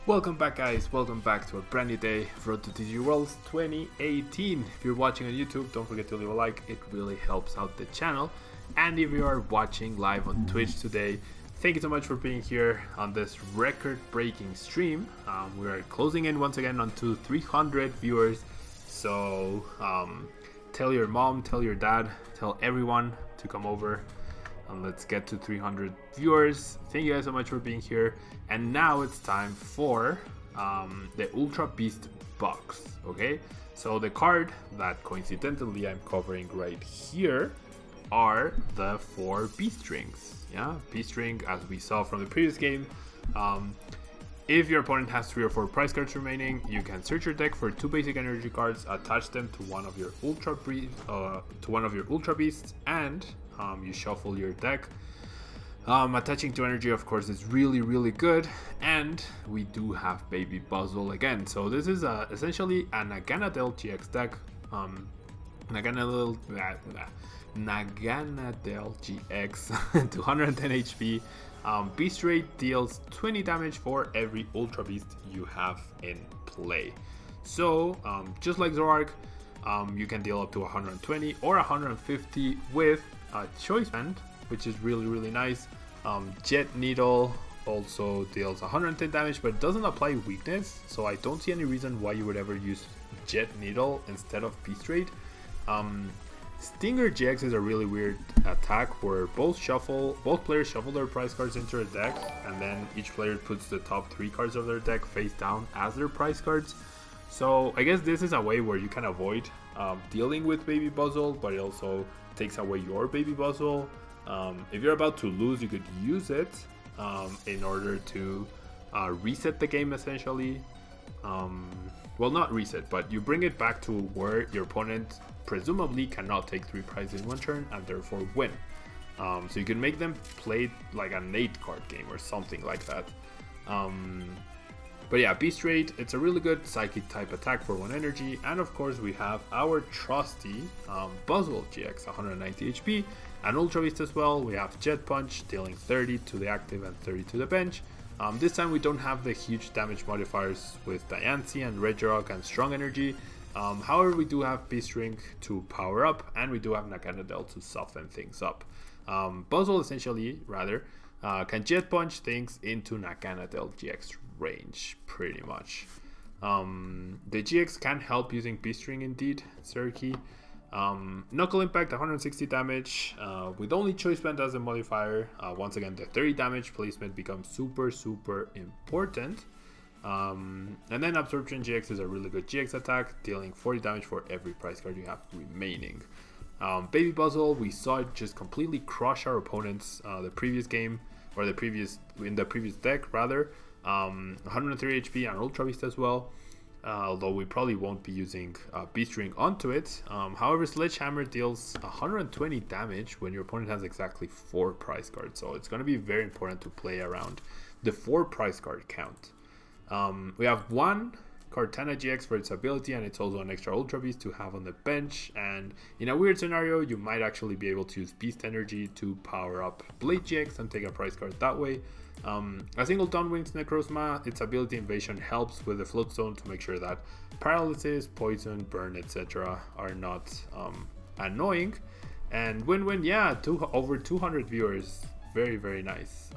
Welcome back, guys, welcome back to a brand new day for the TCG Worlds 2018. If you're watching on YouTube, don't forget to leave a like, it really helps out the channel. And if you are watching live on Twitch today, thank you so much for being here on this record-breaking stream. We are closing in once again onto 300 viewers, so tell your mom, tell your dad, tell everyone to come over. And let's get to 300 viewers. Thank you guys so much for being here. And now it's time for the Ultra Beast box. Okay, so the card that coincidentally I'm covering right here are the 4 Beast Rings. Yeah, Beast Ring, as we saw from the previous game. If your opponent has 3 or 4 prize cards remaining, you can search your deck for 2 basic energy cards, attach them to one of your Ultra Beasts, and you shuffle your deck. Attaching to energy, of course, is really good, and we do have Baby Buzzwole again. So this is essentially a Naganadel-GX deck. Naganadel-GX 210 HP. Beast rate deals 20 damage for every Ultra Beast you have in play. So just like Zoroark, you can deal up to 120 or 150 with a Choice Band, which is really nice. Jet Needle also deals 110 damage, but it doesn't apply weakness, so I don't see any reason why you would ever use Jet Needle instead of Beast Rate. Stinger GX is a really weird attack where both players shuffle their prize cards into a deck, and then each player puts the top 3 cards of their deck face down as their prize cards. So I guess this is a way where you can avoid dealing with Baby Buzzwole, but it also takes away your Baby Buzzwole. If you're about to lose, you could use it in order to reset the game, essentially. Well, not reset, but you bring it back to where your opponent presumably cannot take 3 prizes in one turn and therefore win. So you can make them play like an 8 card game or something like that. But yeah, Beast Rate, it's a really good Psychic type attack for 1 energy. And of course we have our trusty Buzzwole-GX 190 HP, and Ultra Beast as well. We have Jet Punch dealing 30 to the active and 30 to the bench. This time we don't have the huge damage modifiers with Diancie and Regirock and Strong Energy. However, we do have Beast Ring to power up, and we do have Naganadel to soften things up. Buzzwole essentially, can Jet Punch things into Naganadel-GX range, pretty much. The GX can help using Beast Ring indeed, Cirky. Knuckle Impact, 160 damage, with only Choice Band as a modifier. Once again, the 30 damage placement becomes super important. And then Absorption GX is a really good GX attack, dealing 40 damage for every prize card you have remaining. Baby Buzzwole, we saw it just completely crush our opponents the previous game, or in the previous deck rather. 130 HP and Ultra Beast as well. Although we probably won't be using Beast Ring onto it. However, Sledgehammer deals 120 damage when your opponent has exactly 4 prize cards, so it's going to be very important to play around the 4 prize card count. We have 1 Kartana-GX for its ability, and it's also an extra Ultra Beast to have on the bench. And in a weird scenario, you might actually be able to use Beast Energy to power up Blade-GX and take a prize card that way. A single Dawnwing's Necrozma, its ability Invasion helps with the Float Stone to make sure that Paralysis, Poison, Burn, etc. are not annoying. And win-win, yeah, over 200 viewers, very nice.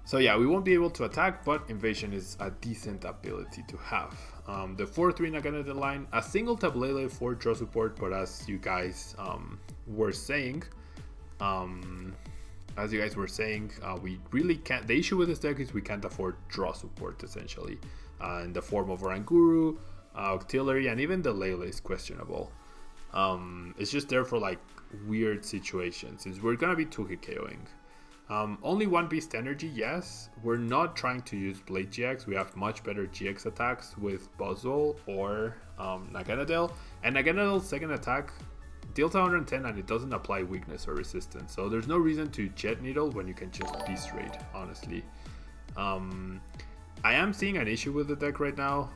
So yeah, we won't be able to attack, but Invasion is a decent ability to have. The 4-3 Naganadel line, a single Tapu Lele for draw support, but as you guys were saying, we really can't. The issue with this deck is we can't afford draw support, essentially, in the form of Oranguru, Octillery, and even the Lele is questionable. It's just there for like weird situations, since we're gonna be 2-hit KOing. Only 1 Beast Energy, yes. We're not trying to use Blade GX. We have much better GX attacks with Buzzwole or Naganadel. And Naganadel's second attack deals 110 and it doesn't apply weakness or resistance. So there's no reason to Jet Needle when you can just Beast Raid, honestly. I am seeing an issue with the deck right now.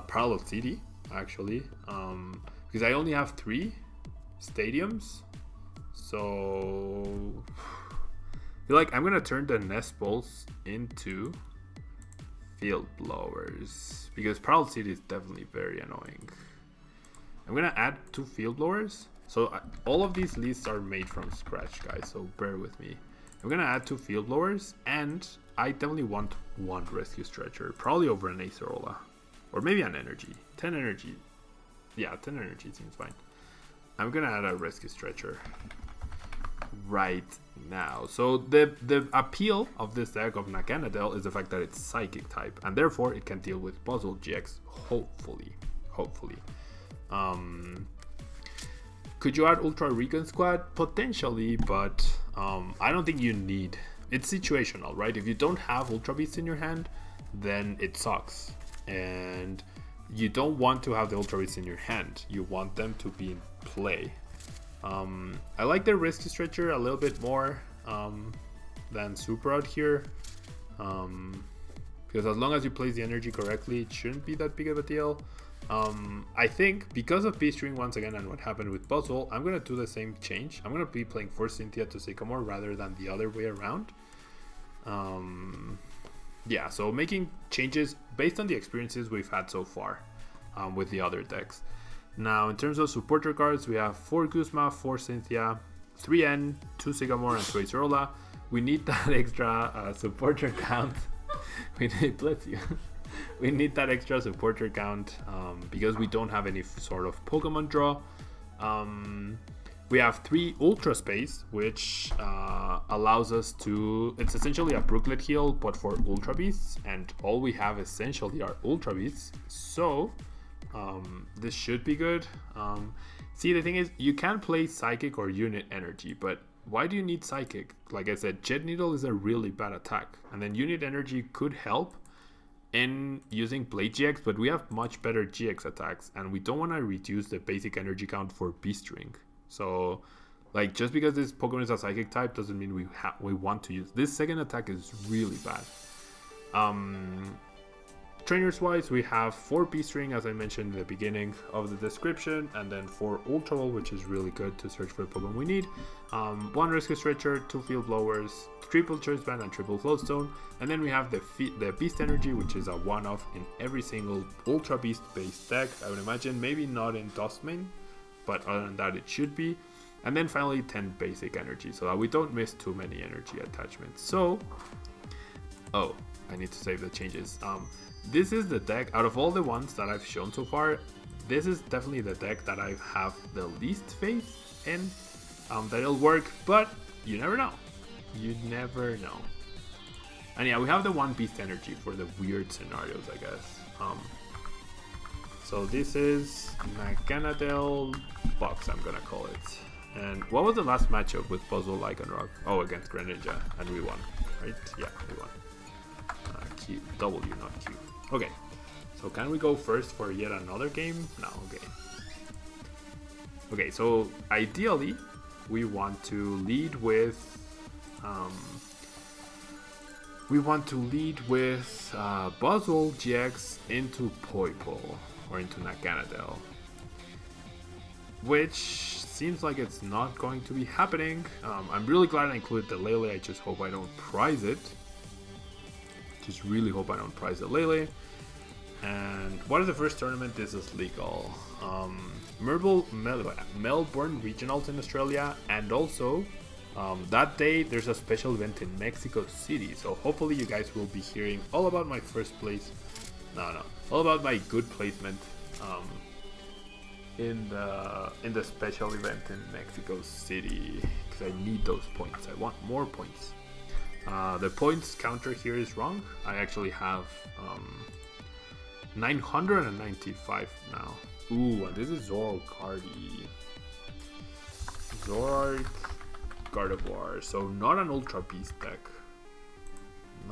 Parallel City, actually. Because I only have 3 stadiums. So... feel like I'm gonna turn the nest balls into Field Blowers, because Proud City is definitely very annoying. I'm gonna add 2 Field Blowers. So all of these lists are made from scratch, guys, so bear with me. I'm gonna add 2 Field Blowers, and I definitely want 1 Rescue Stretcher, probably over an Acerola. Or maybe an Energy. 10 Energy. Yeah, 10 Energy seems fine. I'm gonna add a Rescue Stretcher right now. So the appeal of this deck of Naganadel is the fact that it's Psychic type, and therefore it can deal with Buzzwole-GX, hopefully. Could you add Ultra Recon Squad? Potentially, but I don't think you need. It's situational, right? If you don't have Ultra Beasts in your hand, then it sucks. And you don't want to have the Ultra Beasts in your hand. You want them to be in play. I like the Rescue Stretcher a little bit more than Super out here. Because as long as you place the energy correctly, it shouldn't be that big of a deal. I think because of Beast Ring once again and what happened with Buzzwole, I'm going to do the same change. I'm going to be playing for Cynthia to Sycamore rather than the other way around. Yeah, so making changes based on the experiences we've had so far with the other decks. Now, in terms of supporter cards, we have 4 Guzma, 4 Cynthia, 3 N, 2 Sycamore, and 2 Acerola. We need that extra supporter count. We need, bless you. We need that extra supporter count because we don't have any sort of Pokemon draw. We have 3 Ultra Space, which allows us to... It's essentially a Brooklet heal, but for Ultra Beasts, and all we have essentially are Ultra Beasts. So this should be good. See, the thing is, you can play Psychic or Unit Energy, but why do you need Psychic? Like I said, Jet Needle is a really bad attack, and then Unit Energy could help in using Blade GX, but we have much better GX attacks, and we don't want to reduce the basic energy count for Beast Ring. So, like, just because this Pokemon is a Psychic type doesn't mean we want to use this. Second attack is really bad. Trainers wise, we have 4 Beast Ring, as I mentioned in the beginning of the description, and then 4 Ultra Ball, which is really good to search for the Pokemon we need. 1 Rescue Stretcher, 2 Field Blowers, triple Choice Band, and triple Float Stone. And then we have the Beast Energy, which is a one-off in every single Ultra Beast based deck. I would imagine, maybe not in Dustmane, but other than that it should be. And then finally 10 basic energy, so that we don't miss too many energy attachments. So, oh, I need to save the changes. This is the deck, out of all the ones that I've shown so far, this is definitely the deck that I have the least faith in, that it'll work, but you never know. You never know. And yeah, we have the 1 Beast Energy for the weird scenarios, I guess. So this is Naganadel GX, I'm gonna call it. And what was the last matchup with Buzzwole Lycanroc? Oh, against Greninja, and we won, right? Yeah, we won. Q, W, not Q. Okay, so can we go first for yet another game? No, okay. Okay, so ideally, we want to lead with Buzzwole-GX into Poipole, or into Naganadel, which seems like it's not going to be happening. I'm really glad I included the Lele. I just hope I don't prize it. Just really hope I don't prize the Lele. And what is the first tournament? This is legal. Melbourne Regionals in Australia, and also that day there's a special event in Mexico City. So hopefully you guys will be hearing all about my first place. All about my good placement in the special event in Mexico City, because I need those points. I want more points. The points counter here is wrong. I actually have 995 now. Ooh, and this is Zoroark-Cardi. Zoroark Gardevoir. So not an Ultra Beast deck.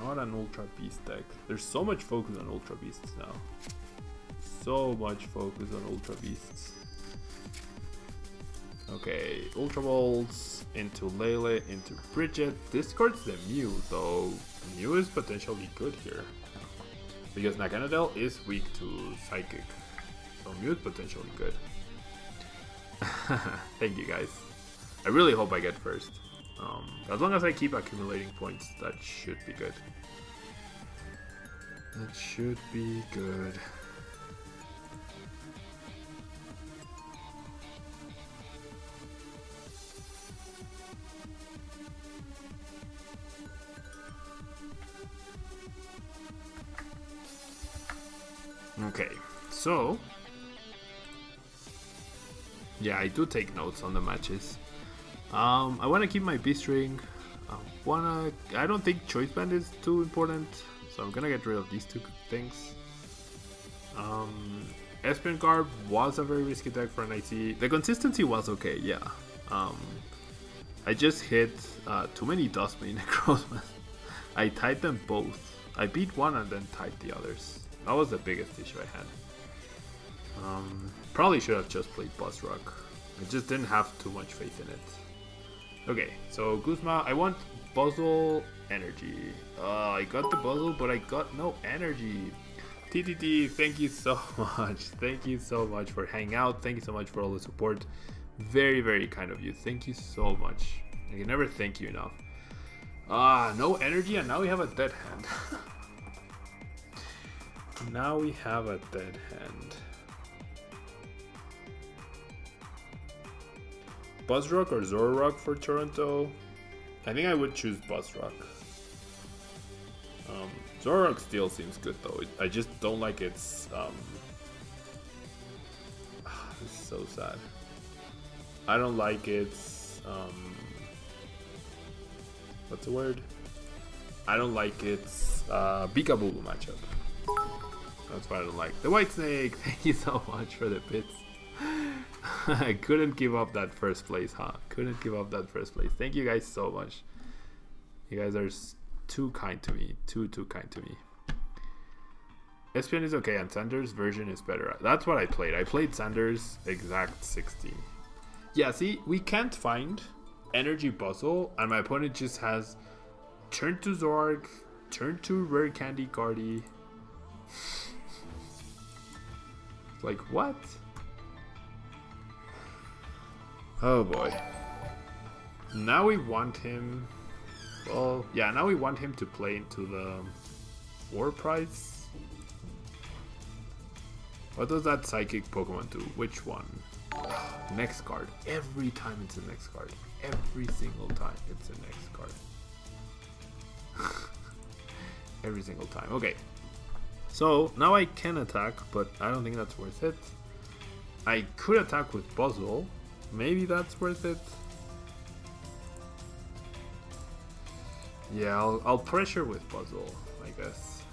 Not an Ultra Beast deck. There's so much focus on Ultra Beasts now. So much focus on Ultra Beasts. Okay, Ultra Balls into Lele, into Bridget. Discards the Mew, though Mew is potentially good here. Because Naganadel is weak to Psychic. So Mew is potentially good. Thank you guys. I really hope I get first. As long as I keep accumulating points, that should be good. That should be good. Okay, so yeah, I do take notes on the matches. I want to keep my Beast Ring. I don't think Choice Band is too important, so I'm gonna get rid of these two things. Espeon Garb was a very risky deck for an IC. The consistency was okay, yeah. I just hit too many Dustmane Necrozmas. I tied them both. I beat one and then tied the others. That was the biggest issue I had. Probably should have just played Buzzrock. I just didn't have too much faith in it. Okay, so Guzma, I want Buzzwole Energy. I got the Buzzwole, but I got no energy. TTT, thank you so much. Thank you so much for hanging out. Thank you so much for all the support. Very, very kind of you. Thank you so much. I can never thank you enough. No energy, and now we have a dead hand. Now we have a dead hand. Buzzrock or Zoroark for Toronto? I think I would choose Buzzrock. Zoroark still seems good though. I just don't like its... this is so sad. I don't like its... what's the word? I don't like its Peekaboo matchup. That's what I don't like. The White Snake, thank you so much for the bits. I couldn't give up that first place, huh? Couldn't give up that first place. Thank you guys so much. You guys are too kind to me. Too kind to me. Espeon is okay, and Sanders' version is better. That's what I played. I played Sanders exact 60. Yeah, see, we can't find Energy Buzzwole, and my opponent just has turn to Zoroark, turn to Rare Candy Guardy. Like, what? Oh boy. Now we want him... Well, yeah, now we want him to play into the War Prize. What does that Psychic Pokemon do? Which one? Next card. Every time it's a next card. Every single time it's a next card. Every single time. Okay. So, now I can attack, but I don't think that's worth it. I could attack with Buzzwole. Maybe that's worth it. Yeah, I'll pressure with Buzzwole, I guess.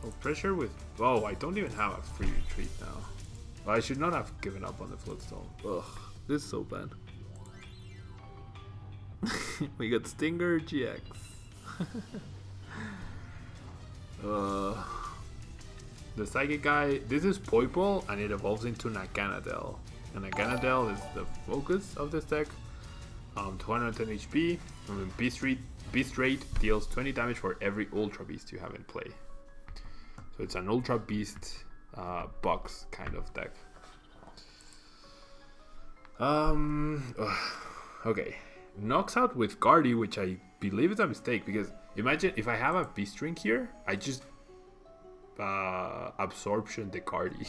I'll pressure with... Oh, I don't even have a free retreat now. Well, I should not have given up on the Float Stone. Ugh, this is so bad. We got Stinger GX. The Psychic guy, this is Poipole, and it evolves into Naganadel. And Naganadel is the focus of this deck. 210 HP. And Beast Rate deals 20 damage for every Ultra Beast you have in play. So it's an Ultra Beast box kind of deck. Okay. Knocks out with Guardy, which I believe is a mistake, because imagine if I have a Beast Ring here, I just absorption the Guardy.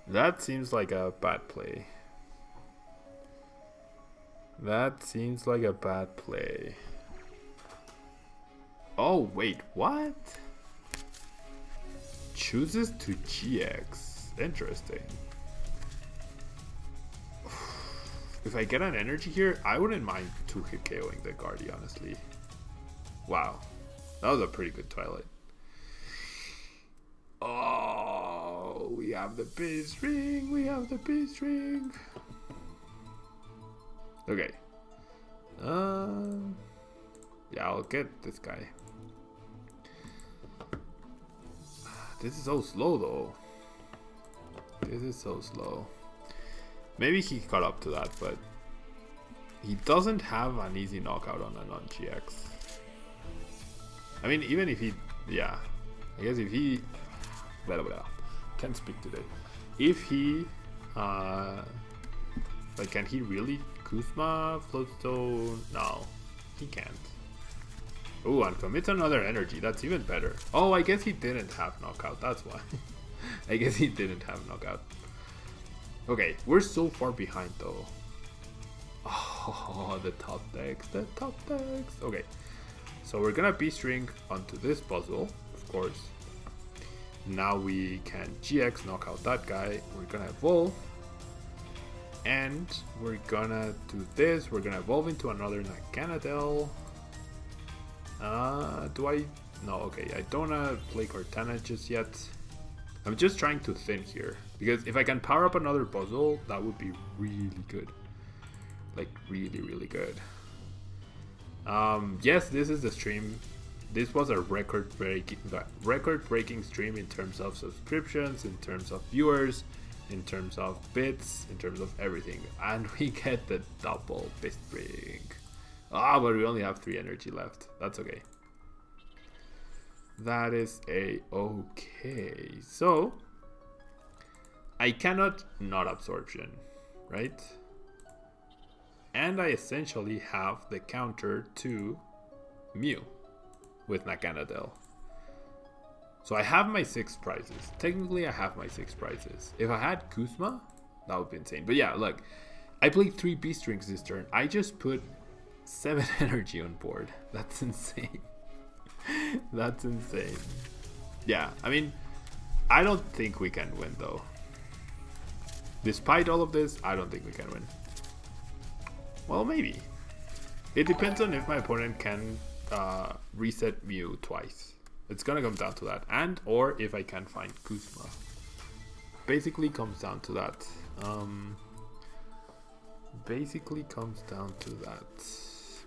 That seems like a bad play. That seems like a bad play. Oh wait, what? Chooses to GX. Interesting. If I get an energy here, I wouldn't mind 2-hit KOing the Guardy, honestly. Wow. That was a pretty good Twilight. Oh, we have the Beast Ring. We have the Beast Ring. Okay. Yeah, I'll get this guy. This is so slow, though. This is so slow. Maybe he caught up to that, but he doesn't have an easy knockout on a non-GX. I mean, even if he... Yeah. I guess if he... Blah, blah, blah. Can't speak today. If he... like, can he really Guzma, Float Stone? No, he can't. Ooh, and commits another energy. That's even better. Oh, I guess he didn't have knockout. That's why. I guess he didn't have knockout. Okay, we're so far behind though. Oh, the top decks, the top decks. Okay, so we're gonna Beast Ring onto this Buzzwole, of course. Now we can GX knock out that guy. We're gonna evolve. And we're gonna do this. We're gonna evolve into another Naganadel. Do I? No, okay. I don't wanna play Kartana just yet. I'm just trying to thin here. Because if I can power up another Buzzwole, that would be really good. Like, really, really good. Yes, this is the stream. This was a record-breaking stream in terms of subscriptions, in terms of viewers, in terms of bits, in terms of everything. And we get the double Beast Ring. Ah, but we only have 3 energy left. That's okay. That is okay. So, I cannot not absorption, right? And I essentially have the counter to Mew with Naganadel. So I have my 6 prizes. Technically, I have my 6 prizes. If I had Guzma, that would be insane. But yeah, look, I played 3 Beast Rings this turn. I just put 7 energy on board. That's insane. That's insane. Yeah, I mean, I don't think we can win though. Despite all of this, I don't think we can win. Well, maybe. It depends on if my opponent can reset Mew twice. It's gonna come down to that. And or if I can find Guzma. Basically comes down to that. Basically comes down to that.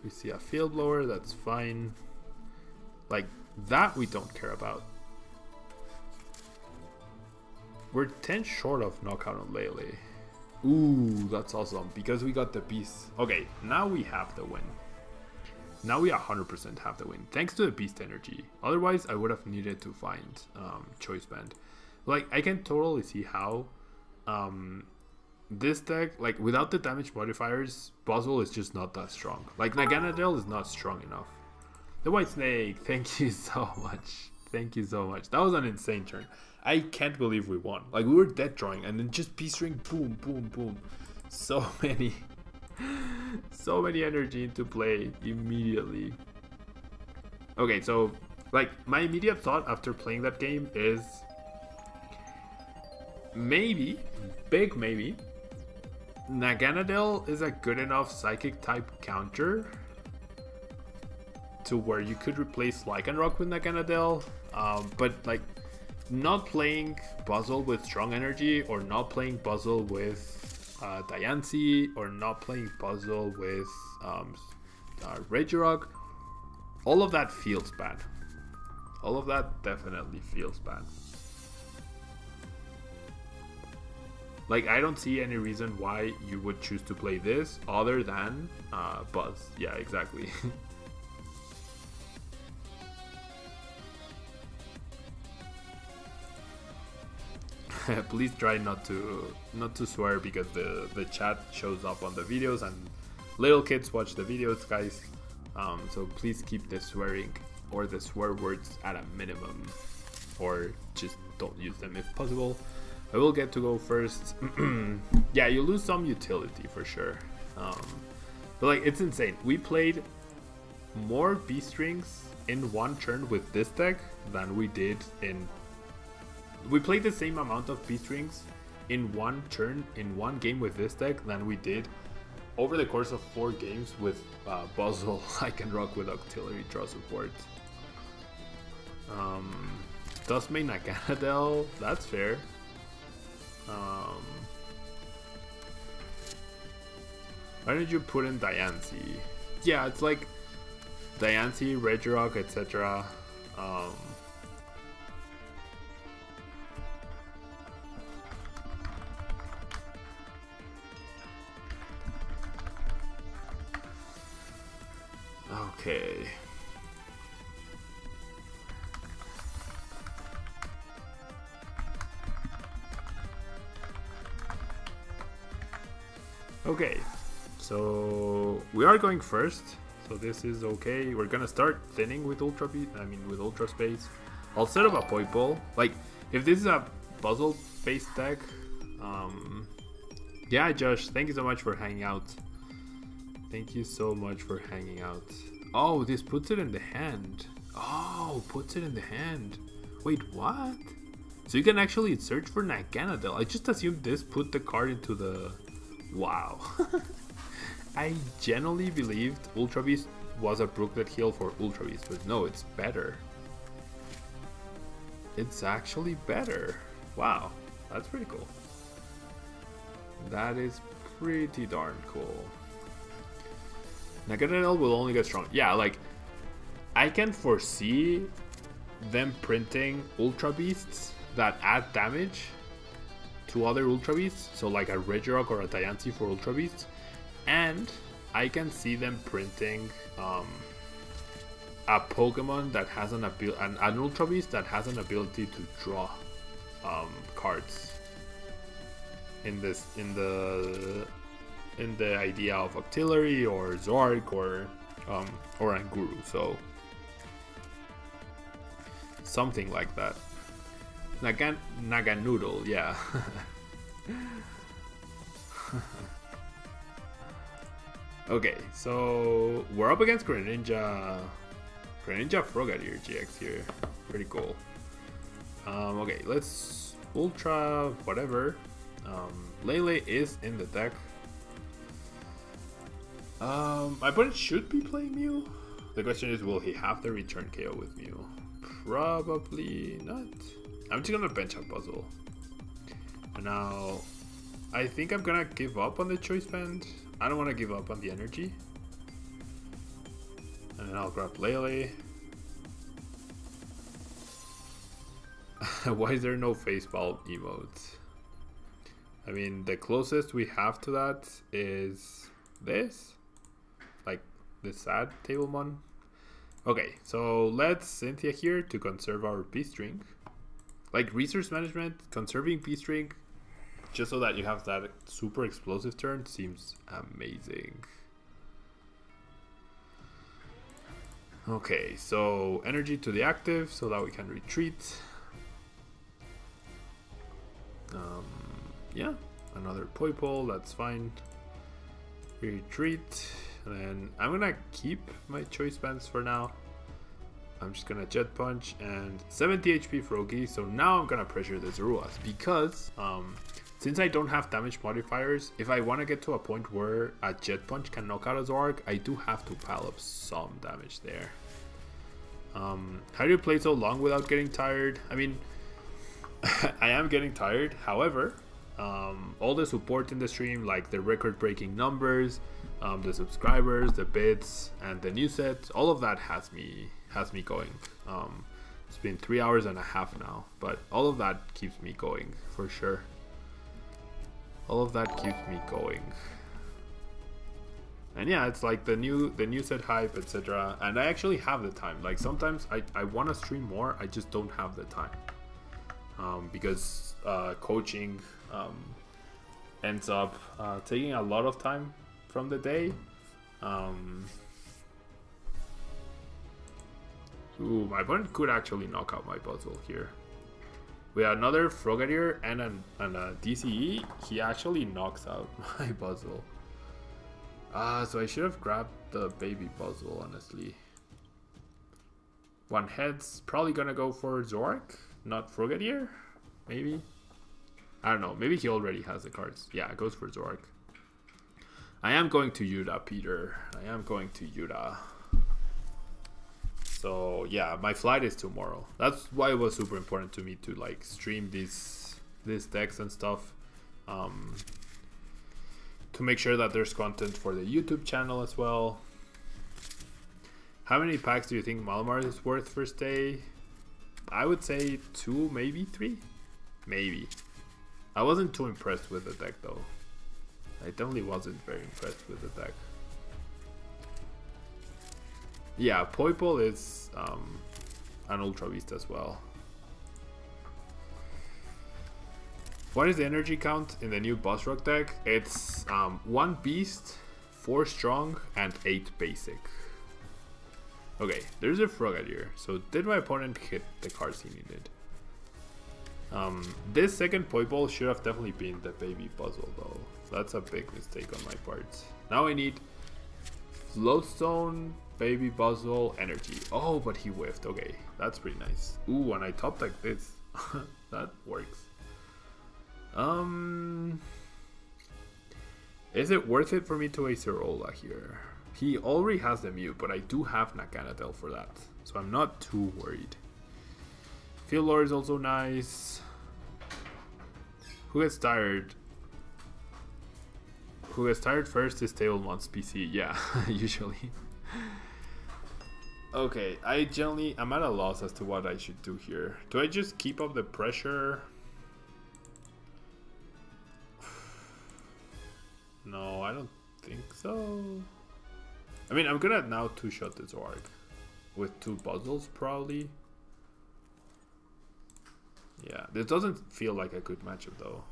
We see a Field Blower, that's fine. Like, that we don't care about. We're 10 short of knockout on Lele. Ooh, that's awesome, because we got the Beast. Okay, now we have the win. Now we 100% have the win, thanks to the Beast Energy. Otherwise, I would have needed to find Choice Band. Like, I can totally see how this deck, like, without the damage modifiers, Buzzwole is just not that strong. Like, Naganadel is not strong enough. The White Snake, thank you so much. Thank you so much. That was an insane turn. I can't believe we won. Like, we were dead drawing and then just Beast Ring, boom, boom, boom. So many energy into play immediately. Okay, so, like, my immediate thought after playing that game is maybe, big maybe, Naganadel is a good enough psychic type counter to where you could replace Lycanroc with Naganadel, but like not playing Buzzwole with strong energy, or not playing Buzzwole with Diancie, or not playing Buzzwole with Regirock, all of that feels bad. All of that definitely feels bad. Like, I don't see any reason why you would choose to play this other than Buzz. Yeah, exactly. Please try not to swear, because the chat shows up on the videos and little kids watch the videos, guys. So please keep the swearing or the swear words at a minimum, or just don't use them if possible. I will get to go first. Yeah, you lose some utility for sure, but like, it's insane. We played more Beast Rings in one turn with this deck than we did in... We played the same amount of Beast Rings in one turn, in one game with this deck, than we did over the course of 4 games with Buzzwole, Lycanroc with auxiliary draw support. Does main Naganadel, that's fair. Why did you put in Diancie? Yeah, it's like Diancie, Regirock, etc. Okay. Okay, so we are going first. so this is okay. We're gonna start thinning with Ultra Space. I'll set up a Poipole. Like, if this is a Buzzwole based deck, yeah, Josh, thank you so much for hanging out. Thank you so much for hanging out. Oh, this puts it in the hand. Oh, puts it in the hand. Wait, what? So you can actually search for Naganadel. I just assumed this put the card into the... Wow. I genuinely believed Ultra Beast was a Brooklet heal for Ultra Beast, but no, it's better. It's actually better. Wow, that's pretty cool. That is pretty darn cool. Naganadel will only get strong. Yeah, like, I can foresee them printing Ultra Beasts that add damage to other Ultra Beasts. So like a Regirock or a Diancie for Ultra Beasts. And I can see them printing a Pokemon that has an Ultra Beast that has an ability to draw cards in the idea of Octillery or Zork or Anguru, so something like that. Naganoodle, yeah. Okay, so we're up against Greninja Frogadier GX here. Pretty cool. Okay, let's Ultra whatever. Lele is in the deck. My opponent should be playing Mew. The question is, will he have the return KO with Mew? Probably not. I'm just gonna bench up Buzzwole. And now, I think I'm gonna give up on the Choice Band. I don't want to give up on the energy. And then I'll grab Lele. Why is there no facepalm emote? I mean, the closest we have to that is this. Like, the sad Tablemon. Okay, so let's Cynthia here to conserve our Beast Ring. Like, resource management, conserving Beast Ring, just so that you have that super explosive turn, seems amazing. Okay, so energy to the active so that we can retreat. Yeah, another Poipole, that's fine. Retreat, and then I'm gonna keep my choice bands for now. I'm just gonna Jet Punch and 70 HP Froakie. So now I'm gonna pressure the Zeruas because since I don't have damage modifiers, if I want to get to a point where a Jet Punch can knock out a Zork, I do have to pile up some damage there. How do you play so long without getting tired? I mean, I am getting tired. However, all the support in the stream, like the record-breaking numbers, the subscribers, the bits, and the new set, all of that has me going. It's been 3 hours and a half now, but all of that keeps me going for sure. All of that keeps me going. And yeah, it's like the new set hype, etc. And I actually have the time. Like sometimes I want to stream more, I just don't have the time. Because coaching ends up taking a lot of time from the day. Ooh, my opponent could actually knock out my Buzzwole here. We have another Frogadier and a DCE. He actually knocks out my Buzzwole. So I should have grabbed the baby Buzzwole, honestly. One head's probably gonna go for Zork, not Frogadier, maybe. I don't know, maybe he already has the cards. Yeah, it goes for Zork. I am going to Yuta, Peter. I am going to Yuta. So yeah, my flight is tomorrow. That's why it was super important to me to like stream these decks and stuff. To make sure that there's content for the YouTube channel as well. How many packs do you think Malamar is worth first day? I would say 2, maybe 3. Maybe. I wasn't too impressed with the deck though. I definitely wasn't very impressed with the deck. Yeah, Poipole is an Ultra Beast as well. What is the energy count in the new Boss deck? It's 1 Beast, 4 Strong, and 8 Basic. Okay, there's a Frogadier. So did my opponent hit the cards he needed? This second Poipole should have definitely been the baby Buzzwole though. That's a big mistake on my part. Now I need Float Stone, baby Buzzwole, energy. Oh, but he whiffed. Okay, that's pretty nice. Ooh, and I top like this. That works. Is it worth it for me to Acerola here? He already has the Mew, but I do have Naganadel for that, so I'm not too worried. Field Blower is also nice. Who gets tired? Who gets tired first is Tablemon's PC. Yeah, usually. Okay, I'm at a loss as to what I should do here. Do I just keep up the pressure? No, I don't think so. I mean, I'm gonna now two-shot this Zorg with 2 Buzzwoles probably. Yeah, this doesn't feel like a good matchup though.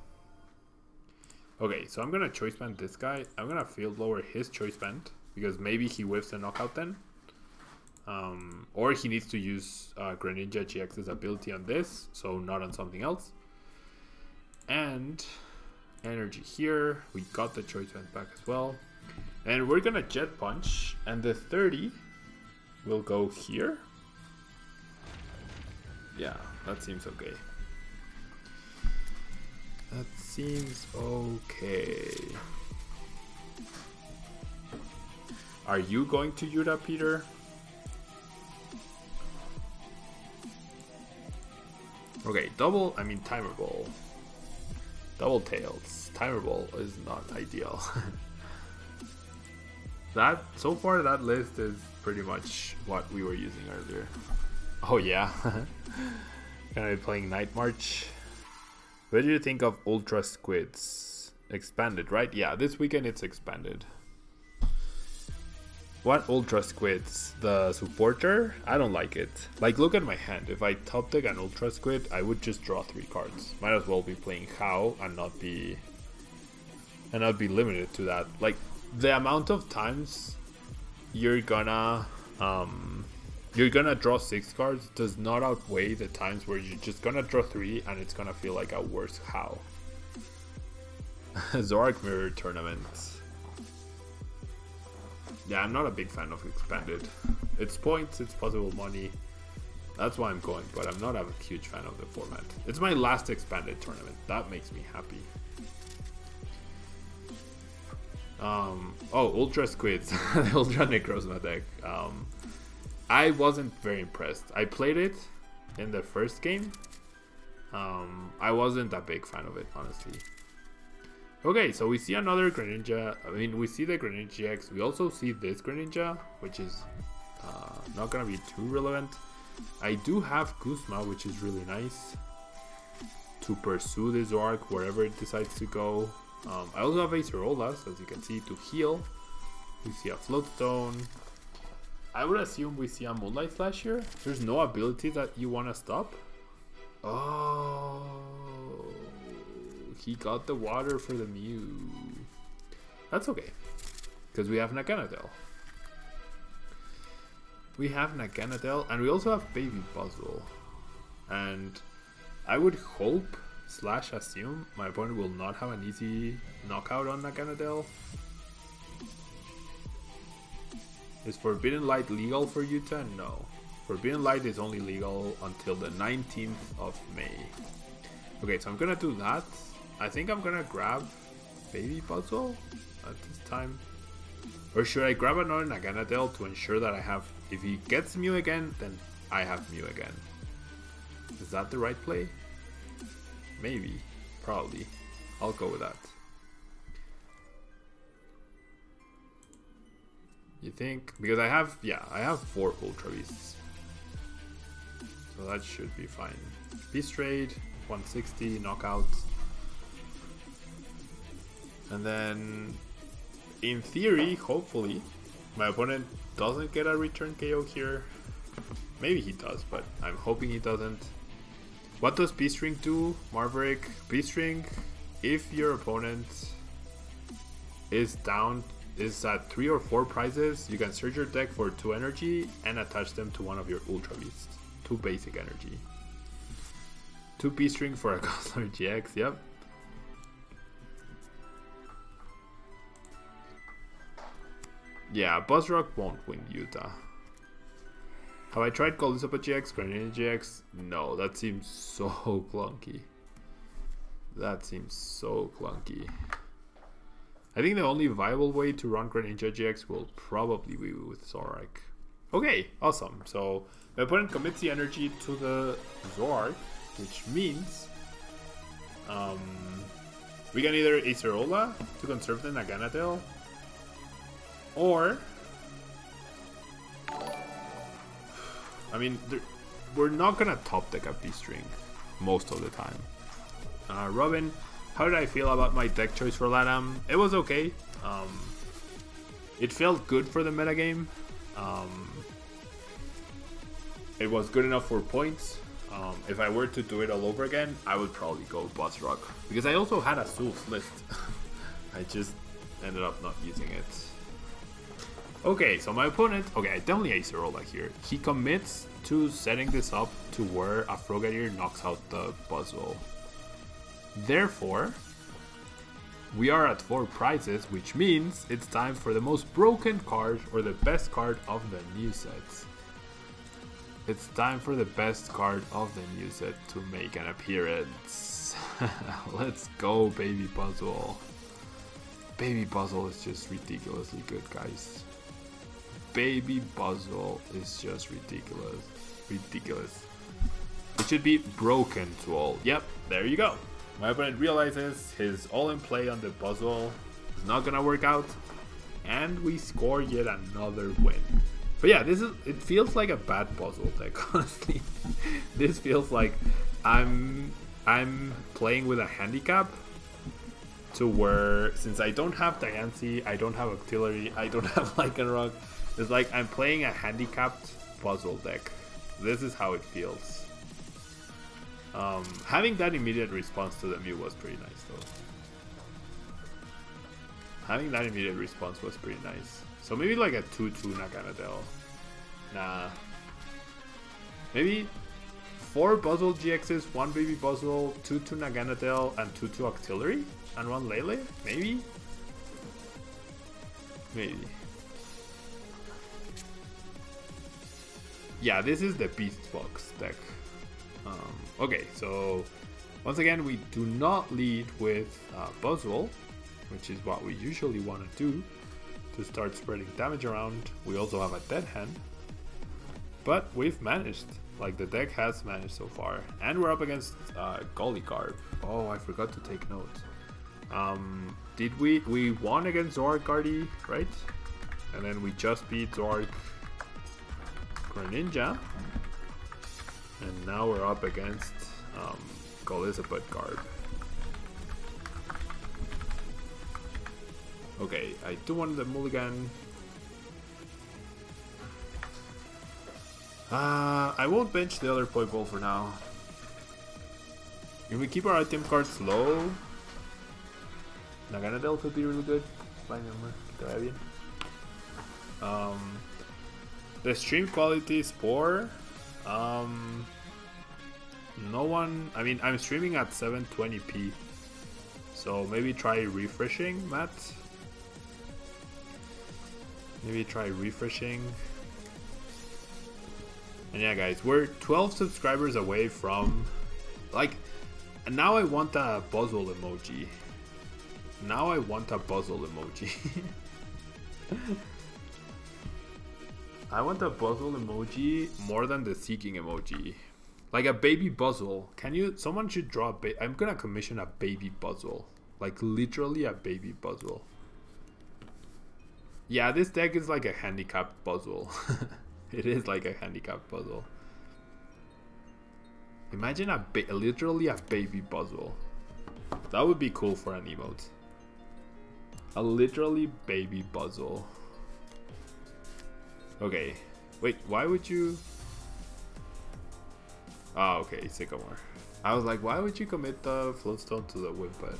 Okay, so I'm gonna choice band this guy. I'm gonna Field Blower his choice band because maybe he whiffs a knockout then. Or he needs to use Greninja-GX's ability on this, so not on something else. And energy here. We got the choice band back as well. And we're gonna Jet Punch, and the 30 will go here. Yeah, that seems okay. That seems okay. Are you going to Yuta, Peter? Okay, Timer Ball. Double Tails. Timer Ball is not ideal. So far that list is pretty much what we were using earlier. Oh yeah. Gonna be playing Night March. What do you think of Ultra Squids? Expanded, right? Yeah, this weekend it's expanded. What Ultra Squids? The supporter? I don't like it. Like, look at my hand. If I top deck an Ultra Squid, I would just draw 3 cards. Might as well be playing How and not be limited to that. Like, the amount of times you're gonna draw 6 cards does not outweigh the times where you're just gonna draw 3 and it's gonna feel like a worse How. Zorak Mirror Tournament. Yeah, I'm not a big fan of expanded. It's points, it's possible money. That's why I'm going, but I'm not a huge fan of the format. It's my last expanded tournament. That makes me happy. Oh, Ultra Squids. The Ultra Necrozma deck. I wasn't very impressed. I played it in the first game. I wasn't a big fan of it, honestly. Okay, so we see another Greninja. I mean, we see the Greninja GX. We also see this Greninja, which is not gonna be too relevant. I do have Guzma, which is really nice to pursue this arc wherever it decides to go. I also have Acerolas, as you can see, to heal. We see a Float Stone. I would assume we see a Moonlight Flash here. There's no ability that you want to stop. Oh, he got the water for the Mew. That's okay, because we have Naganadel. We have Naganadel, and we also have Baby Buzzwole. And I would hope / assume my opponent will not have an easy knockout on Naganadel. Is Forbidden Light legal for Utah? No. Forbidden Light is only legal until the 19th of May. Okay, so I'm gonna do that. I think I'm gonna grab Baby Buzzwole at this time. Or should I grab another Naganadel to ensure that I have... If he gets Mew again, then I have Mew again. Is that the right play? Maybe. Probably. I'll go with that. You think? Because I have... Yeah, I have 4 Ultra Beasts. So that should be fine. Beast Raid, 160, knockout. And then... In theory, hopefully, my opponent doesn't get a return KO here. Maybe he does, but I'm hoping he doesn't. What does Beast Ring do, Marverick? Beast Ring, if your opponent is down is at 3 or 4 prizes. You can search your deck for 2 energy and attach them to one of your Ultra Beasts. 2 basic energy. 2 Beast Ring for a Guzma GX, yep. Yeah, Buzzrock won't win Utah. Have I tried Guzma-GX, Naganadel-GX? No, that seems so clunky. That seems so clunky. I think the only viable way to run Naganadel-GX will probably be with Zorak. Okay, awesome. So my opponent commits the energy to the Zorak, which means we can either Acerola to conserve the Naganadel, or I mean, we're not gonna top deck a Beast Ring most of the time. Robin, how did I feel about my deck choice for LATAM? It was okay. It felt good for the metagame. It was good enough for points. If I were to do it all over again, I would probably go Buzzrock, because I also had a Soul's list. I just ended up not using it. Okay, so my opponent, okay, I definitely Acerola here. He commits to setting this up to where a Frogadier knocks out the Buzzwole. Therefore, we are at 4 prizes, which means it's time for the most broken card, or the best card of the new sets. It's time for the best card of the new set to make an appearance. Let's go, Baby Buzzwole. Baby Buzzwole is just ridiculously good, guys. Baby Buzzwole is just ridiculous. Ridiculous. It should be broken to all. Yep, there you go. My opponent realizes his all-in play on the Buzzwole is not gonna work out, and we score yet another win. But yeah, it feels like a bad Buzzwole deck, honestly. This feels like I'm playing with a handicap, to where, since I don't have Diancie, I don't have Octillery, I don't have Lycanroc, it's like I'm playing a handicapped Buzzwole deck. This is how it feels. Having that immediate response to the Mew was pretty nice, though. Having that immediate response was pretty nice. So maybe like a 2-2 Naganadel. Nah. Maybe 4 Buzzwole GXs, 1 Baby Buzzwole, 2-2 Naganadel, and 2-2 Octillery? And 1 Lele? Maybe? Maybe. Yeah, this is the Beast Box deck. Okay, so once again, we do not lead with Buzzwole, which is what we usually want to do to start spreading damage around. We also have a dead hand, but we've managed. Like, the deck has managed so far, and we're up against Gollycarp. Oh, I forgot to take note. Did we won against Zorak Guardi, right? And then we just beat Zorak Greninja, and now we're up against Golizabut-Garb. Okay, I do want the mulligan. I won't bench the other Poipole for now. If we keep our item cards low, Naganadel could be really good. Fine number. The stream quality is poor. No one, I mean, I'm streaming at 720p, so maybe try refreshing, Matt. Maybe try refreshing. And yeah, guys, we're 12 subscribers away from, like, and now I want a Buzzwole emoji. Now I want a Buzzwole emoji. I want a Buzzwole emoji more than the seeking emoji. Like a baby Buzzwole. Can you, someone should draw a I'm gonna commission a baby Buzzwole. Like literally a baby Buzzwole. Yeah, this deck is like a handicapped Buzzwole. It is like a handicapped Buzzwole. Imagine literally a baby Buzzwole. That would be cool for an emote. A literally baby Buzzwole. Okay, wait, why would you? Oh, okay, Sycamore. I was like, why would you commit the Float Stone to the Wimpod?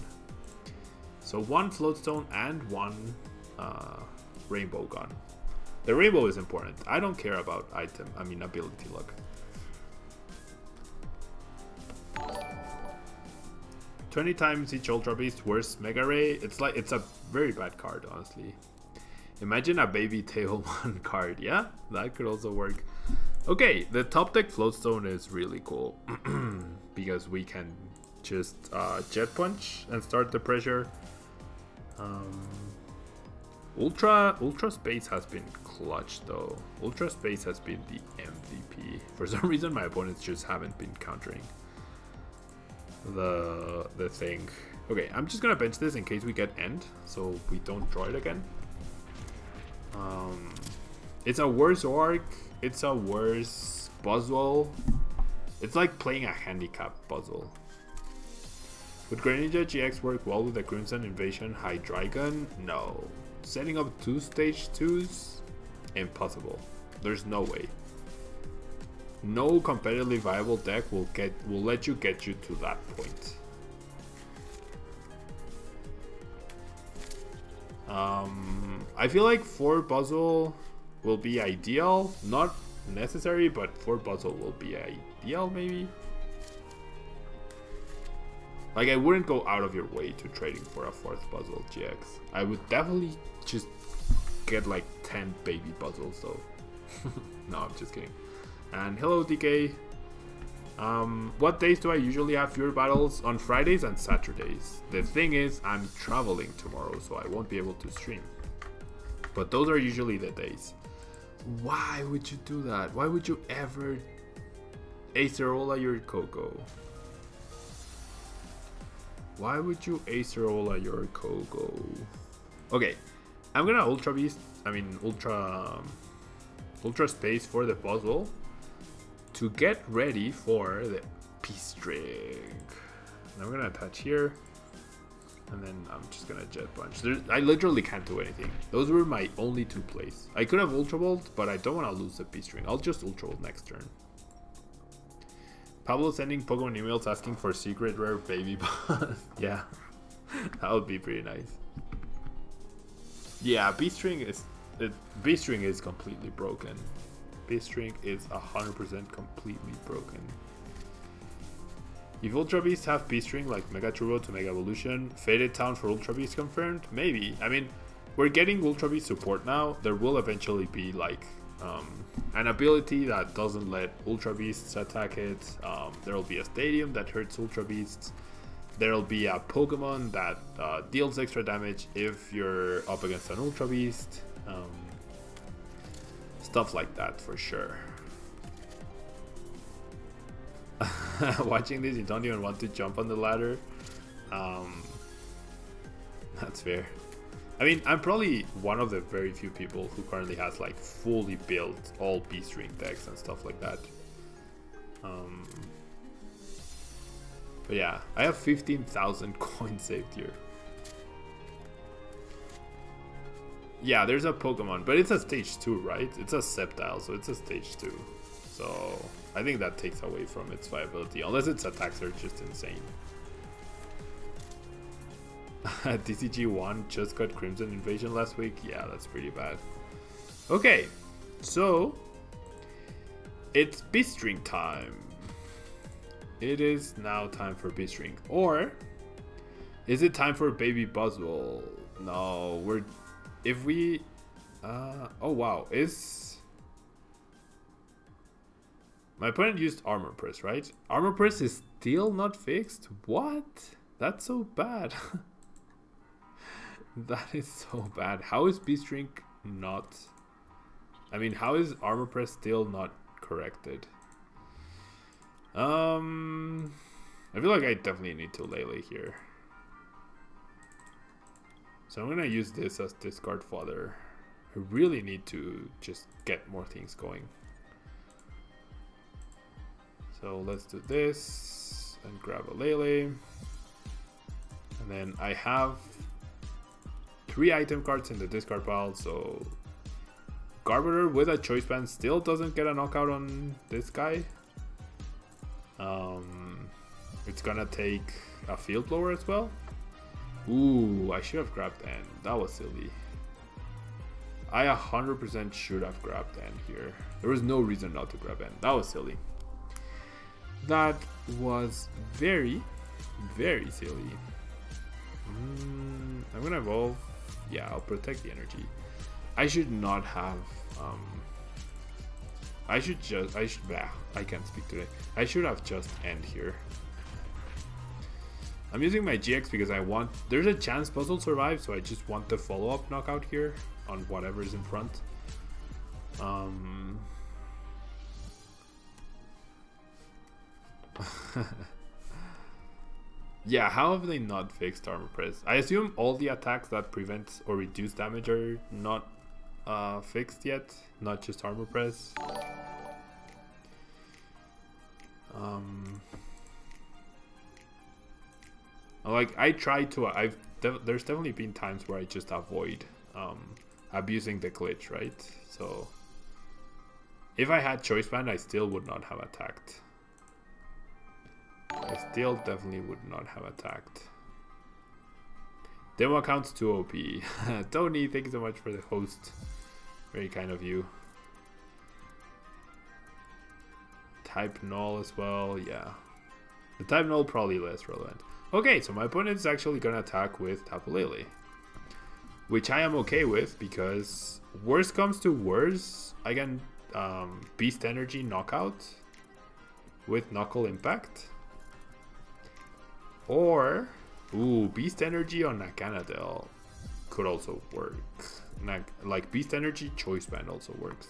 So 1 Float Stone and 1 Rainbow gun. The rainbow is important. I don't care about ability luck. 20 times each Ultra Beast worse Mega Ray. It's a very bad card, honestly. Imagine a baby Tablemon card. Yeah, that could also work. Okay, the top deck Float Stone is really cool because we can just Jet Punch and start the pressure. Ultra Space has been clutch though. Ultra Space has been the MVP. For some reason my opponents just haven't been countering the thing. Okay, I'm just gonna bench this in case we get end, so we don't draw it again. It's a worse orc, it's a worse Buzzwole. It's like playing a handicap Buzzwole. Would Greninja GX work well with the Crimson Invasion Hydreigon? No. Setting up 2 stage 2s? Impossible. There's no way. No competitively viable deck will let you get you to that point. I feel like 4 Buzzwole will be ideal. Not necessary, but 4 Buzzwole will be ideal maybe. Like, I wouldn't go out of your way to trading for a 4th Buzzwole GX. I would definitely just get like 10 baby Buzzwoles though. No, I'm just kidding. And hello DK. What days do I usually have fewer battles? On Fridays and Saturdays. The thing is, I'm traveling tomorrow, so I won't be able to stream. But those are usually the days. Why would you do that? Why would you ever Acerola your Coco? Why would you Acerola your Coco? Okay, I'm gonna Ultra Space for the Buzzwole to get ready for the Beast Ring. I'm gonna attach here, and then I'm just gonna Jet Punch. I literally can't do anything. Those were my only 2 plays. I could have Ultra Volt, but I don't want to lose the Beast Ring. I'll just Ultra Volt next turn. Pablo sending Pokemon emails asking for secret rare baby bus. Yeah, that would be pretty nice. Yeah, Beast Ring is completely broken. Beast Ring is 100% completely broken. If Ultra Beasts have Beast Ring like Mega Turbo to Mega Evolution, Faded Town for Ultra Beast confirmed? Maybe. I mean, we're getting Ultra Beast support now. There will eventually be like an ability that doesn't let Ultra Beasts attack it. There will be a stadium that hurts Ultra Beasts. There will be a Pokemon that deals extra damage if you're up against an Ultra Beast. Stuff like that for sure. Watching this, you don't even want to jump on the ladder. That's fair. I mean, I'm probably one of the very few people who currently has like fully built all Beast Ring decks and stuff like that. But yeah, I have 15,000 coins saved here. Yeah, there's a Pokemon, but it's a stage 2, right? It's a Sceptile, so it's a stage 2. So I think that takes away from its viability, unless its attacks are just insane. TCG 1 just got Crimson Invasion last week. Yeah, that's pretty bad. Okay, so it's Beast Ring time. It is now time for Beast Ring. Or is it time for Baby Buzzwole? No, oh wow, my opponent used Armor Press, right? Armor Press is still not fixed? What? That's so bad. That is so bad. How is Beast Ring not... I mean, how is Armor Press still not corrected? I feel like I definitely need to Lele here. So I'm gonna use this as discard fodder. I really need to just get more things going. So let's do this and grab a Lele. And then I have 3 item cards in the discard pile, so Garbiter with a Choice Band still doesn't get a knockout on this guy. It's gonna take a Field Blower as well. Ooh, I should have grabbed N. That was silly. I 100% should have grabbed End here. There was no reason not to grab End. That was silly. That was very, very silly. I'm gonna evolve. Yeah, I'll protect the energy. I should not have. I can't speak today. I should have just End here. I'm using my GX because I want. There's a chance Buzzwole survives, so I just want the follow-up knockout here on whatever's in front. Yeah, how have they not fixed armor press? I assume all the attacks that prevent or reduce damage are not fixed yet, not just armor press. Like I try to, there's definitely been times where I just avoid abusing the glitch, right? So if I had choice band, I still would not have attacked. I still definitely would not have attacked. Demo account's too OP. Tony, thank you so much for the host. Very kind of you. Type null as well, yeah. The type null probably less relevant. Okay, so my opponent is actually gonna attack with Tapu Lele, which I am okay with because worst comes to worst, I can Beast Energy knockout with Knuckle Impact. Or, ooh, Beast Energy on Naganadel could also work. Like Beast Energy Choice Band also works.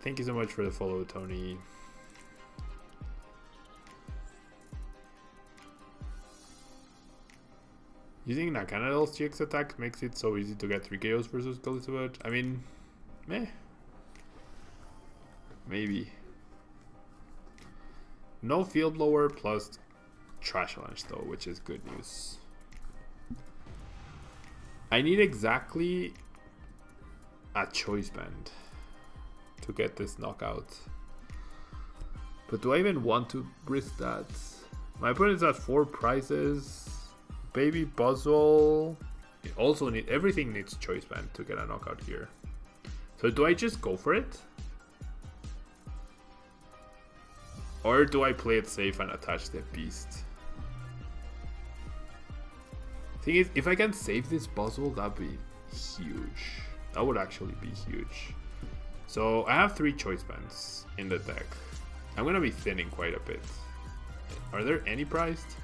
Thank you so much for the follow, Tony. Using Naganadel's GX attack makes it so easy to get 3 KOs versus Elizabeth. I mean, meh. Maybe. No Field Blower plus Trash Lunch though, which is good news. I need exactly a Choice Band to get this knockout. But do I even want to risk that? My opponent's at 4 prizes. Baby Buzzwole. It also need everything needs Choice Band to get a knockout here. So do I just go for it? Or do I play it safe and attach the Beast? Thing is, if I can save this Buzzwole, that'd be huge. That would actually be huge. So I have 3 Choice Bands in the deck. I'm gonna be thinning quite a bit. Are there any priced?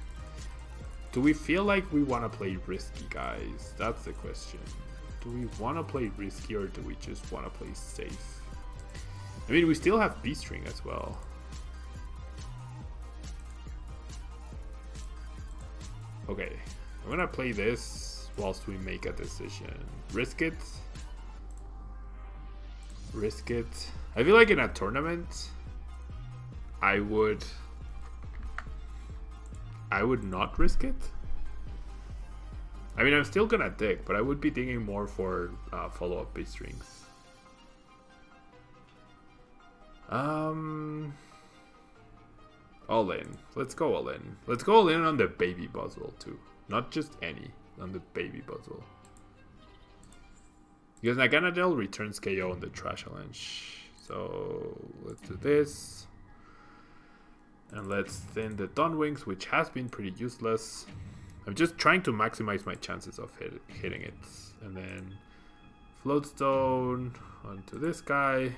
Do we feel like we want to play risky, guys? That's the question. Do we want to play risky or do we just want to play safe? I mean, we still have Beast Ring as well. Okay, I'm gonna play this whilst we make a decision. Risk it. Risk it. I feel like in a tournament, I would not risk it. I mean, I'm still gonna dig, but I would be digging more for follow-up Beast Rings. All in. Let's go all in. Let's go all in on the baby Buzzwole too. Not just any, on the baby Buzzwole. Because Naganadel returns KO on the Trash Challenge. So let's do this. And let's thin the Dawnwings, which has been pretty useless. I'm just trying to maximize my chances of hitting it. And then Float Stone onto this guy.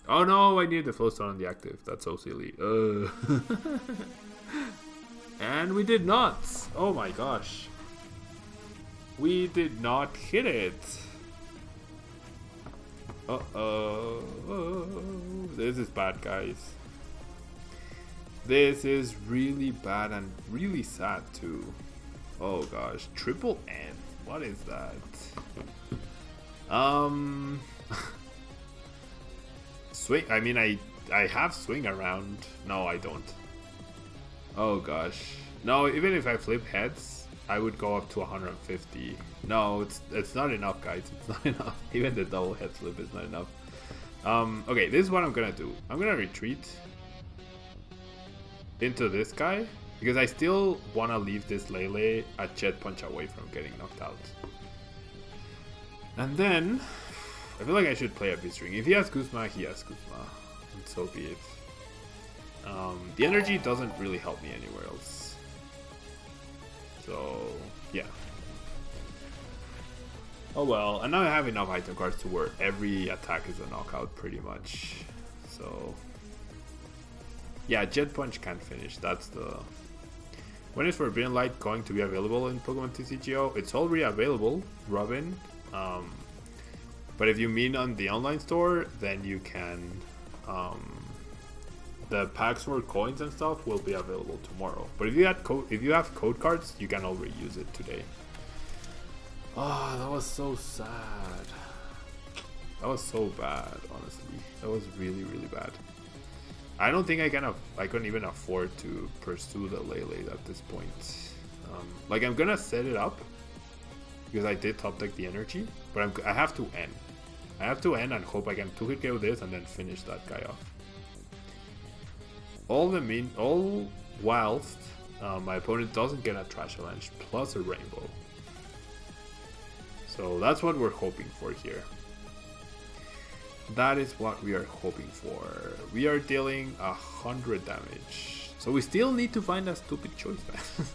Oh no, I need the Float Stone on the active. That's so silly. And we did not. Oh my gosh. We did not hit it. Uh-oh. This is bad, guys. This is really bad and really sad too. Oh gosh, triple N. What is that? Swing. I mean, I have swing around. No, I don't. Oh gosh. No, even if I flip heads, I would go up to 150. No, it's not enough, guys. It's not enough. Even the double head flip is not enough. Okay, this is what I'm gonna do. I'm gonna retreat into this guy because I still want to leave this Lele a jet punch away from getting knocked out. And then I feel like I should play a Beast Ring. If he has Guzma, he has Guzma, and so be it. The energy doesn't really help me anywhere else. So yeah. Oh well, and now I have enough item cards to where every attack is a knockout pretty much. So yeah, Jet Punch can't finish. That's the... When is Forbidden Light going to be available in Pokemon TCGO? It's already available, Robin. But if you mean on the online store, then you can... the packs for coins and stuff will be available tomorrow. But if you have code cards, you can already use it today. Oh, that was so sad. That was so bad, honestly. That was really, really bad. I don't think I couldn't even afford to pursue the Lele at this point. Like, I'm gonna set it up because I did top deck the energy, but I have to end. I have to end and hope I can 2-hit KO this and then finish that guy off. All whilst my opponent doesn't get a Trash Avalanche plus a Rainbow. So that's what we're hoping for here. That is what we are hoping for. We are dealing 100 damage. So we still need to find a stupid choice band.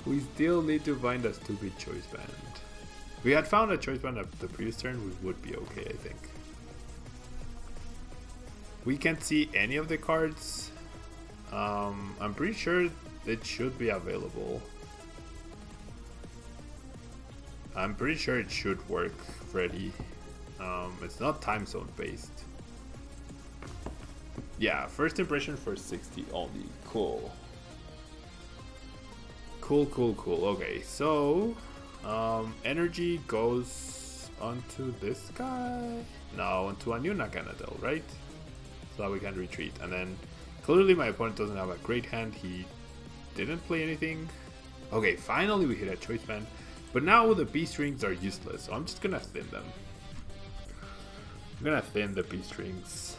We still need to find a stupid choice band. If we had found a choice band at the previous turn, we would be okay, I think. We can't see any of the cards. I'm pretty sure it should be available. I'm pretty sure it should work, Freddy. It's not time zone based. Yeah, first impression for 60 only. Cool. Cool. Okay, so energy goes onto this guy. No, onto a new Naganadel, right? So that we can retreat. And then clearly my opponent doesn't have a great hand. He didn't play anything. Okay, finally we hit a choice band. But now the Beast Rings are useless, so I'm just gonna thin them. I'm gonna thin the Beast Rings.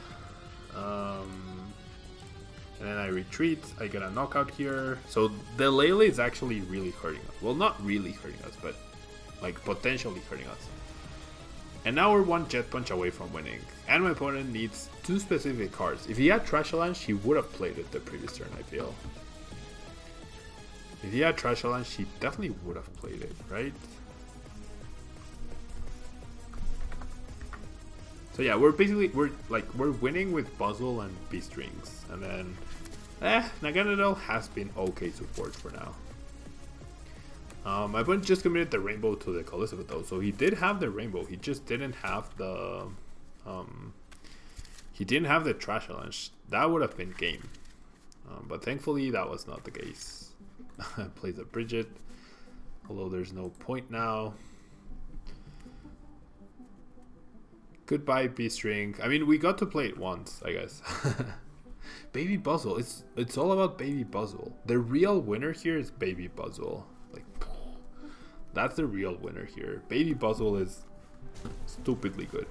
And then I retreat, I get a knockout here. So the Lele is actually really hurting us. Well, not really hurting us, but like potentially hurting us. And now we're one Jet Punch away from winning. And my opponent needs 2 specific cards. If he had Trash Avalanche, he would have played it the previous turn, I feel. If he had Trash Avalanche, he definitely would have played it, right? So yeah, we're winning with Buzzwole and Beast Rings, and then Naganadel has been okay support for now. My opponent just committed the Rainbow to the Elizabeth though, so he did have the Rainbow. He just didn't have the Trash Avalanche. That would have been game, but thankfully that was not the case. Plays a Bridget, although there's no point now. Goodbye Beast Ring. I mean, we got to play it once, I guess. Baby Buzzwole. It's all about Baby Buzzwole. The real winner here is Baby Buzzwole. Like, that's the real winner here. Baby Buzzwole is stupidly good.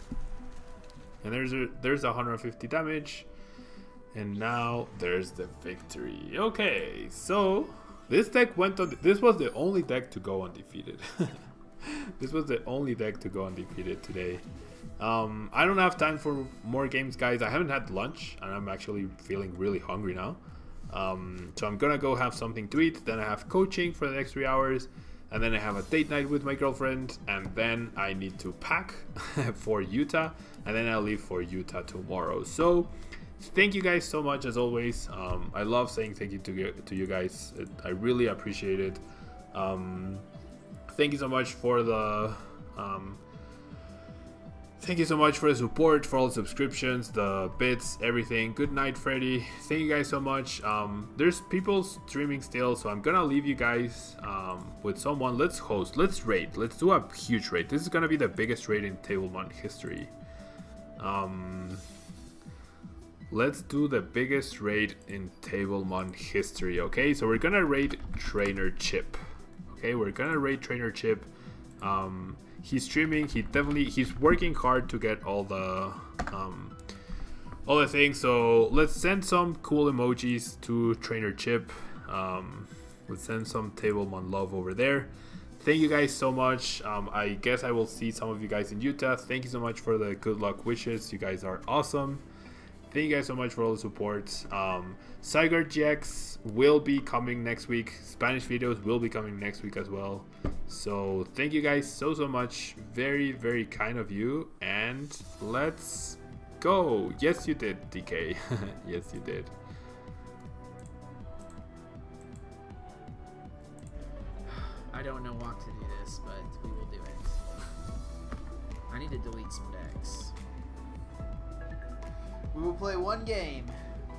And there's 150 damage. And now there's the victory. Okay, so this deck went on. This was the only deck to go undefeated. This was the only deck to go undefeated today. I don't have time for more games, guys. I haven't had lunch and I'm actually feeling really hungry now. So I'm gonna go have something to eat. Then I have coaching for the next 3 hours, and then I have a date night with my girlfriend, and then I need to pack for Utah, and then I'll leave for Utah tomorrow. So thank you guys so much as always. I love saying thank you to you guys. I really appreciate it. Thank you so much for the thank you so much for the support, for all the subscriptions, the bits, everything. Good night, Freddy. Thank you guys so much. There's people streaming still, so I'm gonna leave you guys with someone. Let's host, let's raid, let's do a huge raid. This is gonna be the biggest raid in Tablemon history. Let's do the biggest raid in Tablemon history. Okay, so we're gonna raid Trainer Chip. Okay, we're gonna raid Trainer Chip. He's streaming. He's working hard to get all the things. So let's send some cool emojis to Trainer Chip. Let's send some Tablemon love over there. thank you guys so much. I guess I will see some of you guys in Utah. Thank you so much for the good luck wishes. You guys are awesome. Thank you guys so much for all the support. Zygarde-GX will be coming next week. Spanish videos will be coming next week as well. So thank you guys so much. Very, very kind of you. And let's go. Yes, you did, DK. Yes, you did. I don't know what to do this, but we will do it. I need to delete some decks. We will play one game.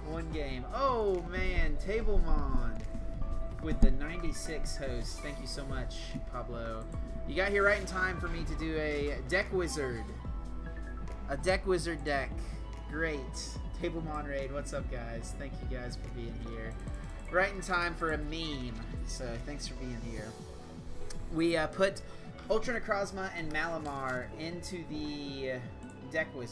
One game. Oh man, Tablemon with the 96 host. Thank you so much, Pablo. You got here right in time for me to do a deck wizard. A deck wizard deck. Great. Tablemon raid. What's up, guys? Thank you guys for being here. Right in time for a meme. So thanks for being here. We put Ultra Necrozma and Malamar into the deck wizard.